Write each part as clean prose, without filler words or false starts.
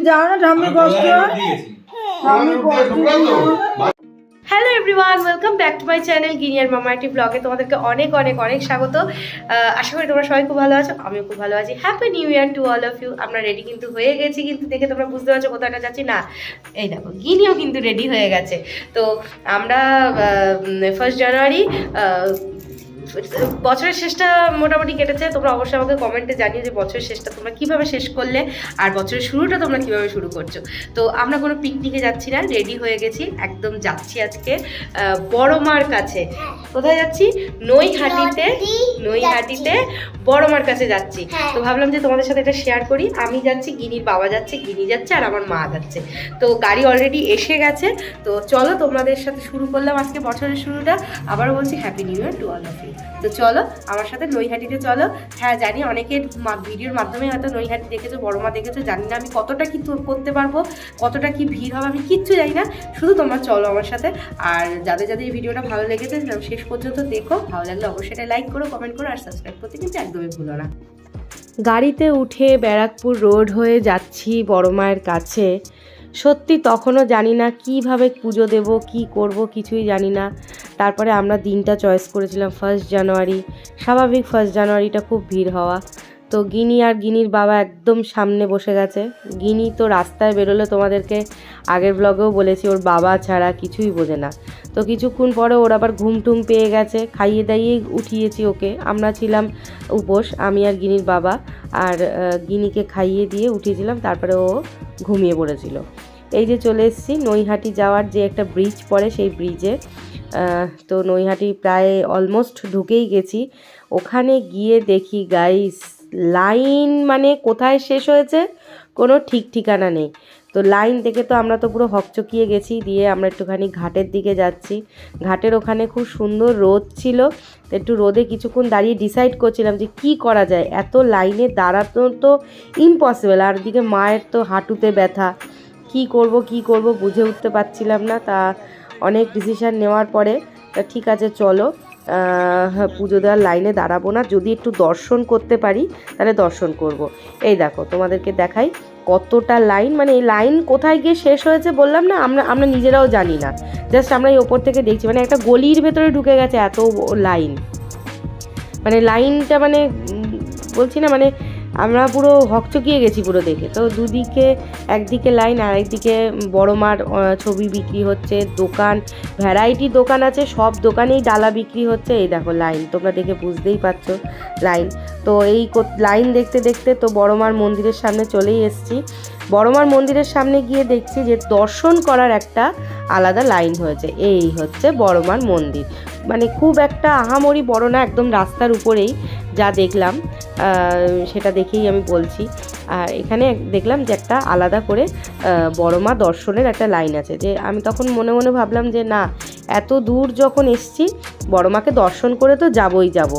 যাও না, ঠাম্মি কষ্ট হয়। Hello everyone, welcome back to my channel Gini আর মামা একটি ব্লগে তোমাদেরকে অনেক অনেক অনেক স্বাগত। আশা করি তোমরা সবাই খুব ভালো আছো, আমিও খুব ভালো আছি। Happy new year to all of you. আমরা রেডি কিন্তু হয়ে গেছি, কিন্তু দেখে তোমরা বুঝতে পারছো কোথাটা যাচ্ছি না। এই দেখো গিনিও কিন্তু রেডি হয়ে গেছে। তো আমরা 1 জানুয়ারি বছরের শেষটা মোটামুটি কেটেছে। তোমরা অবশ্যই আমাকে কমেন্টে জানিয়ে যে বছরের শেষটা তোমরা কীভাবে শেষ করলে আর বছরের শুরুটা তোমরা কীভাবে শুরু করছো। তো আমরা কোনো পিকনিকে যাচ্ছি না, রেডি হয়ে গেছি, একদম যাচ্ছি আজকে বড় মার কাছে। কোথায় যাচ্ছি? নৈহাটিতে বড় মার কাছে যাচ্ছি। তো ভাবলাম যে তোমাদের সাথে এটা শেয়ার করি। আমি যাচ্ছি, গিনির বাবা যাচ্ছে, গিনি যাচ্ছে আর আমার মা যাচ্ছে। তো গাড়ি অলরেডি এসে গেছে। তো চলো তোমাদের সাথে শুরু করলাম আজকে বছরের শুরুটা। আবার বলছি happy new year to all of you. তো চলো আমার সাথে নৈহাটিতে চলো। হ্যাঁ জানি অনেকের ভিডিওর মাধ্যমে হয়তো নৈহাটি দেখেছো, বড় মা দেখেছো। জানি না আমি কতটা কি করতে পারবো, কতটা কি ভিড় হবে, আমি কিচ্ছু জানি না। শুধু তোমরা চলো আমার সাথে। আর যাদের যাদের এই ভিডিওটা ভালো লেগেছে শেষ পর্যন্ত দেখো। ভালো লাগলে অবশ্যই এটা লাইক করো, কমেন্ট করো আর সাবস্ক্রাইব করতে কিন্তু একদমই ভুলো না। গাড়িতে উঠে ব্যারাকপুর রোড হয়ে যাচ্ছি বড় মায়ের কাছে। সত্যি তখনও জানি না কিভাবে পুজো দেব, কি করব, কিছুই জানি না। তারপরে আমরা দিনটা চয়েস করেছিলাম 1 জানুয়ারি। স্বাভাবিক 1 জানুয়ারিটা খুব ভিড় হওয়া। তো গিনি আর গিনির বাবা একদম সামনে বসে গেছে। গিনি তো রাস্তায় বেরোলে তোমাদেরকে আগের ব্লগেও বলেছি ওর বাবা ছাড়া কিছুই বোঝে না। তো কিছুক্ষণ পরে ওর আবার ঘুম টুম পেয়ে গেছে, খাইয়ে দাইয়ে উঠিয়েছি ওকে। আমরা ছিলাম উপোস, আমি আর গিনির বাবা। আর গিনিকে খাইয়ে দিয়ে উঠিয়েছিলাম, তারপরে ও ঘুমিয়ে পড়েছিল। এই যে চলে এসেছি নৈহাটি যাওয়ার যে একটা ব্রিজ পড়ে সেই ব্রিজে। তো নৈহাটি প্রায় অলমোস্ট ঢুকেই গেছি। ওখানে গিয়ে দেখি গাইস লাইন মানে কোথায় শেষ হয়েছে কোনো ঠিক ঠিকানা নেই। তো লাইন দেখে তো আমরা তো পুরো হকচকিয়ে গেছি। দিয়ে আমরা একটুখানি ঘাটের দিকে যাচ্ছি। ঘাটের ওখানে খুব সুন্দর রোদ ছিল। তো একটু রোদে কিছুক্ষণ দাঁড়িয়ে ডিসাইড করছিলাম যে কি করা যায়, এত লাইনে দাঁড়ানো তো ইম্পসিবল। আর দিকে মায়ের তো হাঁটুতে ব্যথা, কি করব বুঝে উঠতে পারছিলাম না। তা অনেক ডিসিশান নেওয়ার পরে ঠিক আছে চলো পুজো দেওয়ার লাইনে দাঁড়াবো না, যদি একটু দর্শন করতে পারি তাহলে দর্শন করব। এই দেখো তোমাদেরকে দেখাই কতটা লাইন, মানে এই লাইন কোথায় গিয়ে শেষ হয়েছে বললাম না, আমরা নিজেরাও জানি না। জাস্ট আমরা এই ওপর থেকে দেখছি, মানে একটা গলির ভেতরে ঢুকে গেছে এত লাইন। মানে লাইনটা মানে বলছি না, মানে আমরা পুরো হকচকিয়ে গেছি পুরো দেখে। তো দুদিকে, একদিকে লাইন আর একদিকে বড় মার ছবি বিক্রি হচ্ছে, দোকান ভ্যারাইটি দোকান আছে, সব দোকানেই ডালা বিক্রি হচ্ছে। এই দেখো লাইন, তোমরা দেখে বুঝতেই পারছো লাইন। তো এই লাইন দেখতে দেখতে তো বড় মার মন্দিরের সামনে চলেই এসেছি। বড় মার মন্দিরের সামনে গিয়ে দেখছি যে দর্শন করার একটা আলাদা লাইন হয়েছে। এই হচ্ছে বড় মার মন্দির। মানে খুব একটা আহামরি বড় না, একদম রাস্তার উপরেই যা দেখলাম সেটা দেখেই আমি বলছি। আর এখানে দেখলাম যে একটা আলাদা করে বড় মা দর্শনের একটা লাইন আছে। যে আমি তখন মনে মনে ভাবলাম যে না, এত দূর যখন এসছি বড় মাকে দর্শন করে তো যাবই যাব।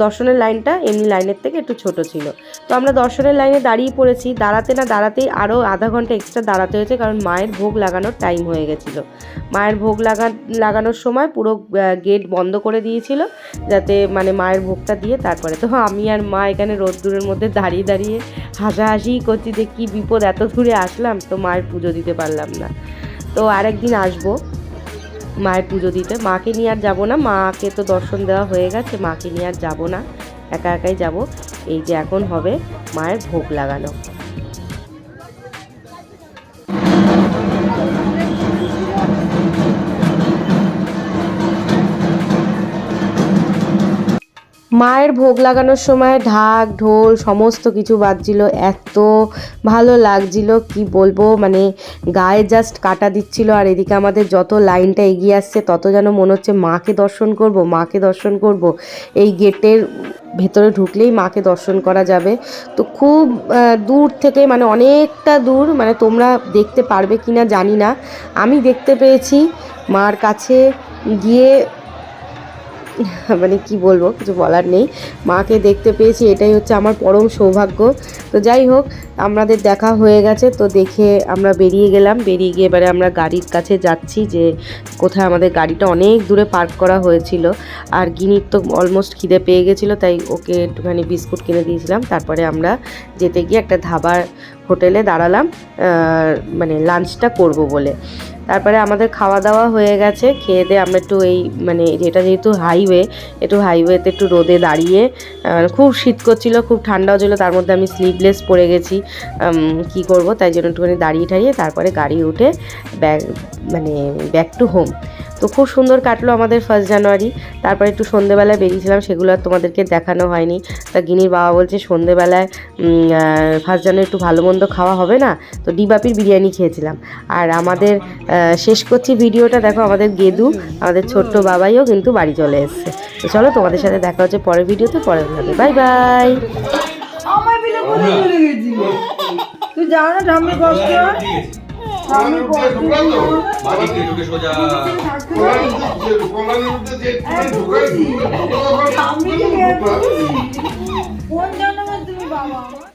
দর্শনের লাইনটা এমনি লাইনের থেকে একটু ছোট ছিল। তো আমরা দর্শনের লাইনে দাঁড়িয়ে পড়েছি। দাঁড়াতে না দাঁড়াতেই আরও আধা ঘন্টা এক্সট্রা দাঁড়াতে হয়েছে, কারণ মায়ের ভোগ লাগানোর টাইম হয়ে গেছিলো। মায়ের ভোগ লাগানোর সময় পুরো গেট বন্ধ করে দিয়েছিল, যাতে মানে মায়ের ভোগটা দিয়ে তারপরে। তো আমি আর মা এখানে রোদ্দুরের মধ্যে দাঁড়িয়ে দাঁড়িয়ে হাসাহাসিই করছি যে কী বিপদ, এত দূরে আসলাম তো মায়ের পুজো দিতে পারলাম না। তো আরেকদিন আসবো মায়ের পুজো দিতে। মাকে নিয়ে আর যাবো না, মাকে তো দর্শন দেওয়া হয়ে গেছে, মাকে নিয়ে আর যাবো না, একা একাই যাব। এই যে এখন হবে মায়ের ভোগ লাগানো। মায়ের ভোগ লাগানোর সময় ঢাক ঢোল সমস্ত কিছু বাজছিল, এত ভালো লাগছিল কি বলবো, মানে গায়ে জাস্ট কাটা দিচ্ছিল। আর এদিকে আমাদের যত লাইনটা এগিয়ে আসছে তত যেন মনে হচ্ছে মাকে দর্শন করব, মাকে দর্শন করব। এই গেটের ভেতরে ঢুকলেই মাকে দর্শন করা যাবে। তো খুব দূর থেকে, মানে অনেকটা দূর, মানে তোমরা দেখতে পারবে কি না জানি না, আমি দেখতে পেয়েছি মার কাছে গিয়ে মানে কি বলবো, কিছু বলার নেই। মাকে দেখতে পেয়েছি, এটাই হচ্ছে আমার পরম সৌভাগ্য। তো যাই হোক, আমাদের দেখা হয়ে গেছে, তো দেখে আমরা বেরিয়ে গেলাম। বেরিয়ে গিয়ে এবারে আমরা গাড়ির কাছে যাচ্ছি, যে কোথায় আমাদের গাড়িটা অনেক দূরে পার্ক করা হয়েছিল। আর গিনির তো অলমোস্ট খিদে পেয়ে গেছিলো, তাই ওকে একটুখানি বিস্কুট কিনে দিয়েছিলাম। তারপরে আমরা যেতে গিয়ে একটা ধাবার হোটেলে দাঁড়ালাম, মানে লাঞ্চটা করব বলে। তারপরে আমাদের খাওয়া দাওয়া হয়ে গেছে, খেয়ে দিয়ে আমরা একটু এই মানে এটা যেহেতু হাইওয়ে, একটু হাইওয়েতে একটু রোদে দাঁড়িয়ে, খুব শীত করছিলো, খুব ঠান্ডাও ছিল, তার মধ্যে আমি স্লিভলেস পরে গেছি, কি করব, তাই জন্য একটুখানি দাঁড়িয়ে ঠাড়িয়ে তারপরে গাড়ি উঠে ব্যাক টু হোম। তো খুব সুন্দর কাটলো আমাদের 1 জানুয়ারি। তারপরে একটু সন্ধেবেলায় বেরিয়েছিলাম, সেগুলো আর তোমাদেরকে দেখানো হয়নি। তা গিনির বাবা বলছে সন্ধেবেলায় 1 জানুয়ারি একটু ভালো মন্দ খাওয়া হবে না, তো ডিবাপির বিরিয়ানি খেয়েছিলাম। আর আমাদের শেষ করছি ভিডিওটা, দেখো আমাদের গেদু, আমাদের ছোট্ট বাবাইও কিন্তু বাড়ি চলে এসছে। তো চলো, তোমাদের সাথে দেখা হচ্ছে পরের ভিডিওতে, পরের ভাবে বাই বাই। তুই যাও না, ঠাম্মি কষ্ট কোন জন্য তুমি বাবা